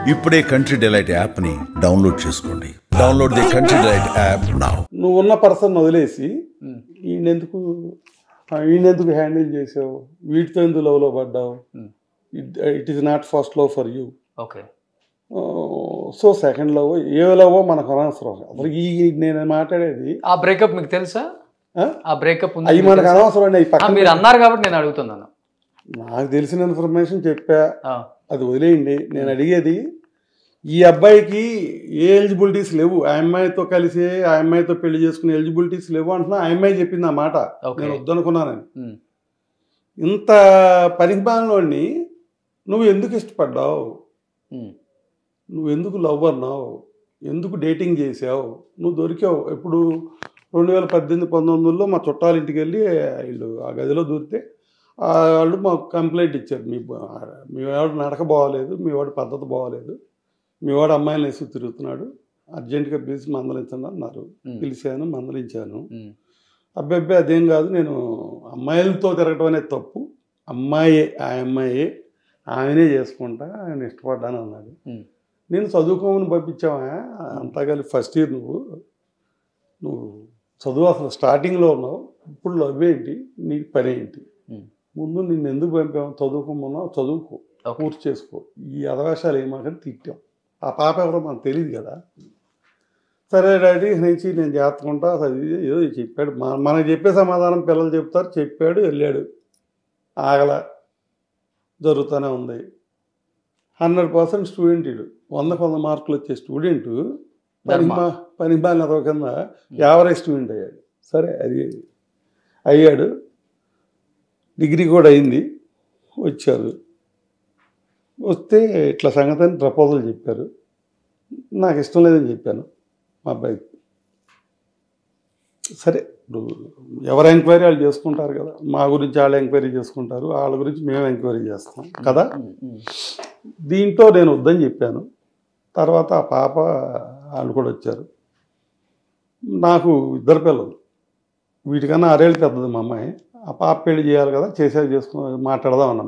ఇప్పుడే country delight యాప్ని download చేసుకోండి. Download the country delight app now. నువ్వు ఉన్న పర్సన్ వదిలేసి ఈయనెందుకు హ్యాండిల్ చేసావు, వీటితో ఎందుకు లవ్లో పడ్డావు, it is not first love for you. Okay. So second love A love మనకు అనవసరం. అసలు నేను మాట్లాడేది ఆ బ్రేకప్ మీకు తెలుసా? ఆ బ్రేకప్ అవి మనకు అనవసరం అండి. మీరు అన్నారు కాబట్టి నేను అడుగుతున్నాను. నాకు తెలిసిన ఇన్ఫర్మేషన్ చెప్పా, అది వదిలేయండి. నేను అడిగేది ఈ అబ్బాయికి ఏ ఎలిజిబిలిటీస్ లేవు, ఆ అమ్మాయితో కలిసి ఆ అమ్మాయితో పెళ్లి చేసుకునే ఎలిజిబిలిటీస్ లేవు అంటున్నా. ఆ అమ్మాయి చెప్పింది ఆ మాట, నేను వద్దనుకున్నానని. ఇంత పరిజ్ఞానంలోని నువ్వు ఎందుకు ఇష్టపడ్డావు, నువ్వు ఎందుకు లవ్ అన్నావు, ఎందుకు డేటింగ్ చేసావు, నువ్వు దొరికావు. ఇప్పుడు 2018-19లో మా చుట్టాల ఇంటికి వెళ్ళి వీళ్ళు ఆ గదిలో దూరితే వాళ్ళు మాకు కంప్లైంట్ ఇచ్చారు, మీ వాడు నడక బాగోలేదు, మీ వాడు పద్ధతి బాగోలేదు, మీ వాడు అమ్మాయిని వేసి తిరుగుతున్నాడు, అర్జెంటుగా పిలిచి మందలించండి అన్నారు. పిలిచాను, మందలించాను. అబ్బాయి అదేం కాదు, నేను అమ్మాయిలతో తిరగటం అనేది తప్పు, అమ్మాయే ఆ అమ్మాయే ఆయనే చేసుకుంటా, ఆయన ఇష్టపడ్డాను అన్నాడు. నేను చదువుకోమని పంపించావా అంతా కలిపి ఫస్ట్ ఇయర్, నువ్వు చదువు అసలు స్టార్టింగ్లో ఉన్నావు, ఇప్పుడు లవ్ ఏంటి, నీకు పని ఏంటి, ముందు నిన్ను ఎందుకు పంపాము, చదువుకోమన్నావు, చదువుకో, పూర్తి చేసుకో, ఈ అవకాశాలు ఏమాకని తిట్టాం. ఆ పాప ఎవరో మనకు తెలియదు కదా. సరే డాడీ నుంచి నేను జాగ్రత్తకుంటా, చదివి ఏదో చెప్పాడు, మనకు చెప్పే సమాధానం పిల్లలు చెప్తారు. చెప్పాడు, వెళ్ళాడు, ఆగల, జరుగుతూనే ఉంది. 100% స్టూడెంట్, ఇడు 100 మార్కులు వచ్చే స్టూడెంటు పని బాగా కింద యావరేజ్ స్టూడెంట్ అయ్యాడు. సరే అది అయ్యాడు, డిగ్రీ కూడా అయింది. వచ్చారు, వస్తే ఇట్లా సంగతి అని ప్రపోజల్ చెప్పారు. నాకు ఇష్టం లేదని చెప్పాను మా అబ్బాయికి. సరే ఇప్పుడు ఎవరు ఎంక్వైరీ వాళ్ళు చేసుకుంటారు కదా, మా గురించి వాళ్ళు ఎంక్వైరీ చేసుకుంటారు, వాళ్ళ గురించి మేము ఎంక్వైరీ చేస్తాం కదా. దీంట్లో నేను వద్దని చెప్పాను. తర్వాత ఆ పాప వాళ్ళు కూడా వచ్చారు. నాకు 2 పిల్లలు, వీటికన్నా 6 ఏళ్ళు పెద్దది మా అమ్మాయి. ఆ పాప పెళ్లి చేయాలి కదా, చేసేది చేసుకుని మాట్లాడదామన్నా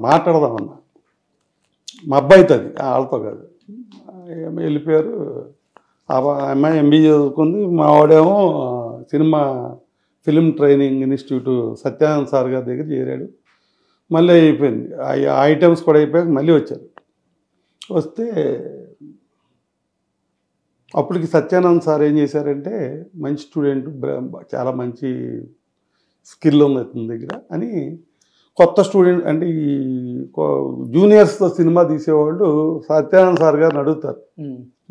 మా అబ్బాయితో, అది వాళ్ళతో కాదు. వెళ్ళిపోయారు. ఆ అమ్మాయి MBA చదువుకుంది, మా వాడేమో film training institute Satyanand sir గారి దగ్గర చేరాడు. మళ్ళీ అయిపోయింది, ఆ ఐటమ్స్ కూడా అయిపోయాక మళ్ళీ వచ్చారు. వస్తే అప్పటికి సత్యానంద్ సార్ ఏం చేశారంటే, మంచి స్టూడెంట్, చాలా మంచి స్కిల్ ఉంది అతని దగ్గర అని, కొత్త స్టూడెంట్ అంటే ఈ జూనియర్స్తో సినిమా తీసేవాళ్ళు సత్యానంద్ సార్ గారిని అడుగుతారు,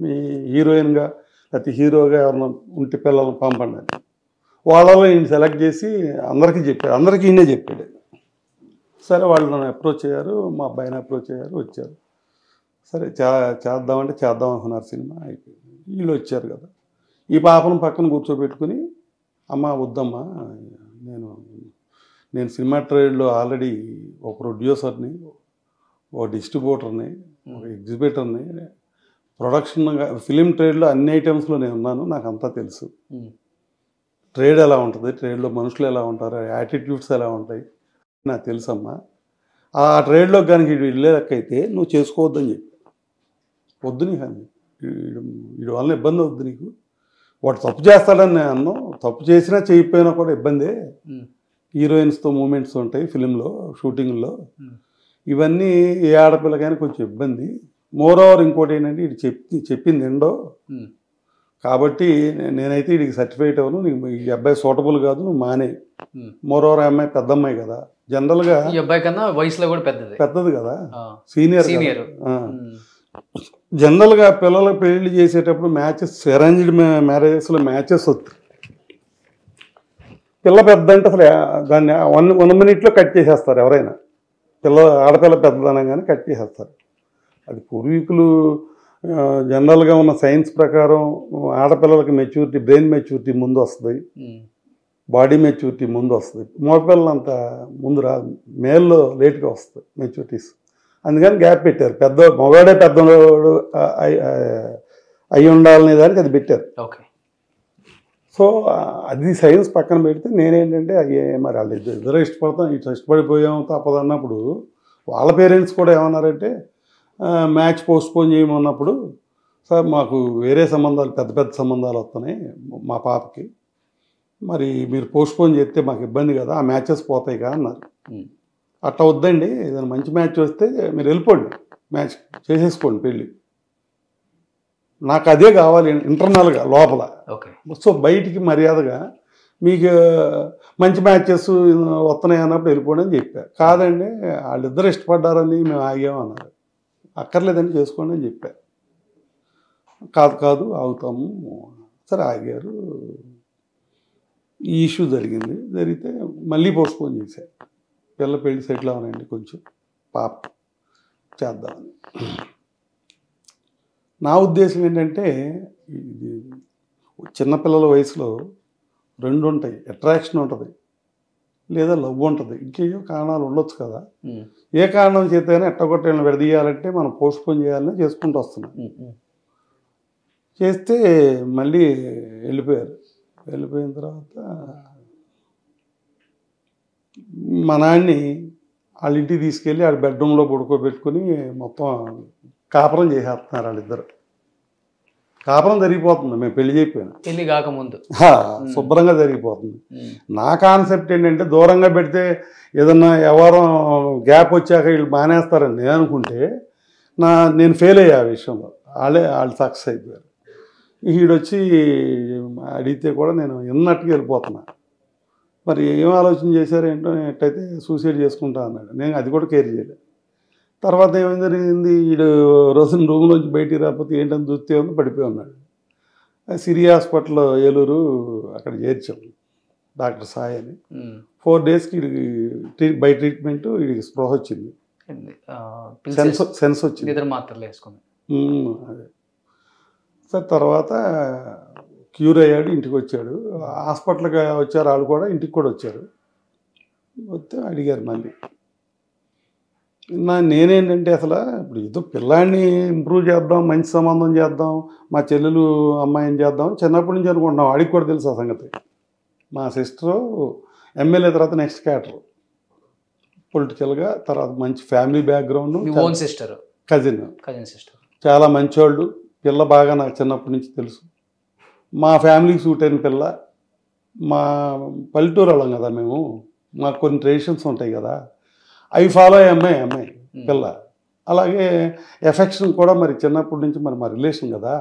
మీ హీరోయిన్గా లేకపోతే హీరోగా ఎవరన్నా ఉంటే పిల్లల్ని పంపండి అని. వాళ్ళలో ఈయన సెలెక్ట్ చేసి అందరికీ చెప్పాడు, అందరికీ ఈయనే చెప్పాడు. సరే వాళ్ళు నన్ను అప్రోచ్ అయ్యారు, మా అబ్బాయిని అప్రోచ్ అయ్యారు, వచ్చారు. సరే చేద్దామంటే చేద్దాం అనుకున్నారు. సినిమా అయిపోయింది. వీళ్ళు వచ్చారు కదా, ఈ పాపను పక్కన కూర్చోబెట్టుకుని, అమ్మ వద్దమ్మా, నేను సినిమా ట్రేడ్లో ఆల్రెడీ ఒక ప్రొడ్యూసర్ని, ఒక డిస్ట్రిబ్యూటర్ని, ఒక ఎగ్జిబిటర్ని, ప్రొడక్షన్ ఫిలిం ట్రేడ్లో అన్ని ఐటమ్స్లో నేను ఉన్నాను, నాకు అంతా తెలుసు. ట్రేడ్ ఎలా ఉంటుంది, ట్రేడ్లో మనుషులు ఎలా ఉంటారు, యాటిట్యూడ్స్ ఎలా ఉంటాయి నాకు తెలుసమ్మా. ఆ ట్రేడ్లో కనుక వెళ్ళేదక్కైతే నువ్వు చేసుకోవద్దని చెప్పి, వద్దు నీకు అని, వీడి వల్ల ఇబ్బంది వద్దు నీకు, వాడు తప్పు చేస్తాడని నేను అన్నాం, తప్పు చేసినా చేయకపోయినా కూడా ఇబ్బందే. హీరోయిన్స్తో మూమెంట్స్ ఉంటాయి ఫిలింలో, షూటింగ్లో, ఇవన్నీ ఏ ఆడపిల్లకైనా కొంచెం ఇబ్బంది. మోర్ ఓవర్ ఇంకోటి ఏంటంటే, ఇది చెప్పింది ఎండో కాబట్టి నేనైతే వీడికి సర్టిఫికేట్ అవ్వను, నీకు ఈ అబ్బాయి సూటబుల్ కాదు, నువ్వు మానే. మోర్ ఓవర్ అమ్మాయి పెద్ద అమ్మాయి కదా, జనరల్గా ఈ అబ్బాయి కన్నా వయసులో కూడా పెద్దది కదా, సీనియర్. జనరల్గా పిల్లలకు పెళ్లి చేసేటప్పుడు మ్యాచెస్, అరేంజ్డ్ మ్యారేజెస్లో మ్యాచెస్ వస్తాయి. పిల్ల పెద్ద అంటే అసలు దాన్ని 1 మినిట్లో కట్ చేసేస్తారు ఎవరైనా. ఆడపిల్ల పెద్దదనగానే కట్ చేసేస్తారు. అది పూర్వీకులు జనరల్గా ఉన్న సైన్స్ ప్రకారం ఆడపిల్లలకి మెచ్యూరిటీ, బ్రెయిన్ మెచ్యూరిటీ ముందు వస్తుంది, బాడీ మెచ్యూరిటీ ముందు వస్తుంది. మగపిల్లలు అంత ముందు రాదు, మేల్లో లేట్గా వస్తుంది మెచ్యూరిటీస్. అందుకని గ్యాప్ పెట్టారు. మగవాడే పెద్దవాడు అయి ఉండాలనే దానికి అది పెట్టారు. సో అది సైన్స్ పక్కన పెడితే నేనేంటంటే మరి వాళ్ళు ఇద్దరు ఇష్టపడతాం, ఇష్టపడిపోయాం తప్పదన్నప్పుడు వాళ్ళ పేరెంట్స్ కూడా ఏమన్నారంటే, మ్యాచ్ పోస్ట్పోన్ చేయమన్నప్పుడు సార్ మాకు వేరే సంబంధాలు పెద్ద పెద్ద సంబంధాలు వస్తున్నాయి మా పాపకి, మరి మీరు పోస్ట్పోన్ చేస్తే మాకు ఇబ్బంది కదా, ఆ మ్యాచెస్ పోతాయి కదా అన్నారు. అట్లా వద్దండి, ఏదైనా మంచి మ్యాచ్ వస్తే మీరు వెళ్ళిపోండి, మ్యాచ్ చేసేసుకోండి పెళ్ళి, నాకు అదే కావాలి ఇంటర్నల్గా లోపల. సో బయటికి మర్యాదగా మీకు మంచి మ్యాచెస్ వస్తున్నాయి అన్నప్పుడు వెళ్ళిపోండి అని చెప్పా. కాదండి వాళ్ళిద్దరు ఇష్టపడ్డారని మేము ఆగామన్నారు. అక్కర్లేదని చేసుకోండి అని చెప్పా. కాదు ఆగుతాము, సరే ఆగారు. ఈ ఇష్యూ జరిగితే మళ్ళీ పోస్ట్పోన్ చేశారు. పిల్ల పెళ్లి సెటిల్ అవనండి, కొంచెం పాప చేద్దామని. నా ఉద్దేశం ఏంటంటే ఇది చిన్నపిల్లల వయసులో రెండు ఉంటాయి, అట్రాక్షన్ ఉంటుంది లేదా లవ్ ఉంటుంది, ఇంకేయో కారణాలు ఉండొచ్చు కదా. ఏ కారణం చేతైనా ఎట్టగొట్టేళ్ళని విడదీయాలంటే మనం పోస్ట్పోన్ చేయాలని చేసుకుంటూ వస్తున్నాం. చేస్తే మళ్ళీ వెళ్ళిపోయిన తర్వాత మా నాన్ని వాళ్ళ ఇంటికి తీసుకెళ్ళి ఆడ బెడ్రూమ్లో పడుకోబెట్టుకుని మొత్తం కాపురం చేసేస్తున్నారు వాళ్ళిద్దరు. కాపురం జరిగిపోతుంది, మేము పెళ్లి చేయకపోయినా, పెళ్లి కాకముందు శుభ్రంగా జరిగిపోతుంది. నా కాన్సెప్ట్ ఏంటంటే దూరంగా పెడితే ఏదన్నా ఎవరో గ్యాప్ వచ్చాక వీళ్ళు మానేస్తారని నేను అనుకుంటే నేను ఫెయిల్ అయ్యా ఆ విషయంలో. వాళ్ళు సక్సెస్ అయిపోయారు. వీడొచ్చి అడిగితే కూడా నేను ఎన్నట్టుగా వెళ్ళిపోతున్నా. మరి ఏం ఆలోచన చేశారు ఏంటో, ఎట్టయితే సూసైడ్ చేసుకుంటా అన్నాడు. నేను అది కూడా కేర్ చేయలేదు. తర్వాత ఏమేం జరిగింది, వీడు రోజున రూమ్లోంచి బయటికి రాకపోతే ఏంటని చూస్తే ఉంది పడిపోయి ఉన్నాడు. సిరి హాస్పిటల్ ఏలూరు అక్కడ చేర్చాం, డాక్టర్ సాయి అని. 4 డేస్కి వీడికి బై ట్రీట్మెంట్ వీడికి స్పృహ వచ్చింది, సెన్స్ వచ్చింది, నిద్ర మాత్రలు వేసుకుని. అదే సార్ తర్వాత క్యూర్ అయ్యాడు, ఇంటికి వచ్చాడు. హాస్పిటల్కి వచ్చారు వాళ్ళు కూడా, ఇంటికి కూడా వచ్చారు. వస్తే అడిగారు మళ్ళీ. నేనేంటంటే అసలు ఇప్పుడు ఏదో పిల్లాడిని ఇంప్రూవ్ చేద్దాం, మంచి సంబంధం చేద్దాం, మా చెల్లెలు అమ్మాయిని చేద్దాం చిన్నప్పటి నుంచి అనుకుంటున్నాం. వాడికి కూడా తెలుసు ఆ సంగతి. మా సిస్టరు ఎమ్మెల్యే తర్వాత నెక్స్ట్ క్యాటర్ పొలిటికల్గా, తర్వాత మంచి ఫ్యామిలీ బ్యాక్గ్రౌండ్, కజిన్ సిస్టర్, చాలా మంచోళ్ళు. పిల్ల బాగా నాకు చిన్నప్పటి నుంచి తెలుసు. మా ఫ్యామిలీకి సూట్ అయిన పిల్ల. మా పల్లెటూరు వాళ్ళం కదా మేము, మాకు కొన్ని ట్రెడిషన్స్ ఉంటాయి కదా, అవి ఫాలో అయ్యే అమ్మాయి పిల్ల. అలాగే ఎఫెక్షన్ కూడా మరి చిన్నప్పటి నుంచి మరి మా రిలేషన్ కదా,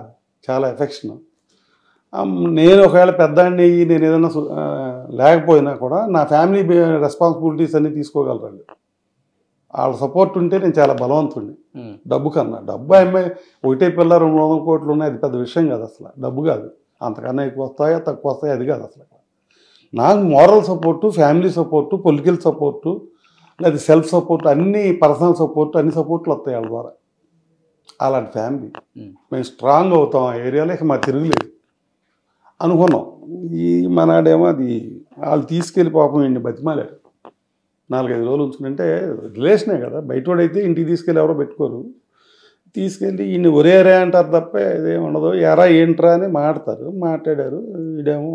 చాలా ఎఫెక్షన్. నేను ఒకవేళ పెద్దాన్ని నేను ఏదైనా లేకపోయినా కూడా నా ఫ్యామిలీ రెస్పాన్సిబిలిటీస్ అన్నీ తీసుకోగలరండి. వాళ్ళ సపోర్ట్ ఉంటే నేను చాలా బలవంతుడిని. డబ్బు కన్నా, డబ్బు అమ్మాయి ఒకటే పిల్ల 200 కోట్లు ఉన్నాయి, అది పెద్ద విషయం కాదు అసలు. డబ్బు కాదు, అంతకన్నా ఎక్కువ వస్తాయా తక్కువ వస్తాయా అది కాదు అసలు. నాకు moral support, family support, political support, లేదా సెల్ఫ్ సపోర్ట్, అన్ని పర్సనల్ సపోర్ట్, అన్ని సపోర్ట్లు వస్తాయి వాళ్ళ ద్వారా. అలాంటి ఫ్యామిలీ మేము స్ట్రాంగ్ అవుతాం ఆ ఏరియాలో, ఇక మా తిరుగులేదు అనుకున్నాం. ఈ మనాడేమో అది వాళ్ళు తీసుకెళ్ళి పాపం ఇండి బతిమాలారు. 4-5 రోజులు ఉంచుకుంటే రిలేషనే కదా, బయటోడైతే ఇంటికి తీసుకెళ్ళి ఎవరో పెట్టుకోరు. తీసుకెళ్ళి ఈయన ఒరేరే అంటారు తప్ప ఇదేమి ఉండదు. ఎరా ఏంట్రా అని మాట్లాడారు. వీడేమో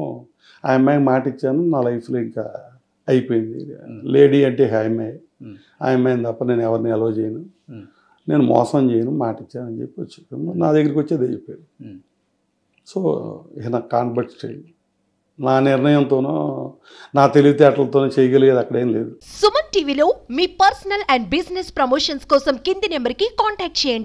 ఆ అమ్మాయికి మాట ఇచ్చాను, నా లైఫ్లో ఇంకా అయిపోయింది, లేడీ అంటే ఆ అమ్మాయిని తప్ప నేను ఎవరిని అలౌ చేయను, నేను మోసం చేయను, మాట ఇచ్చానని చెప్పి వచ్చి నా దగ్గరికి వచ్చేది అయిపోయాడు. సో ఇక నాకు కాన్వర్ట్ చేయండి, నా నిర్ణయంతోనో నా తెలివితేటలతోనో చేయగలిగేది అక్కడేం లేదు. సుమన్ టీవీలో మీ పర్సనల్ అండ్ బిజినెస్ ప్రమోషన్స్ కోసం కింది నెంబర్కి కాంటాక్ట్ చేయండి.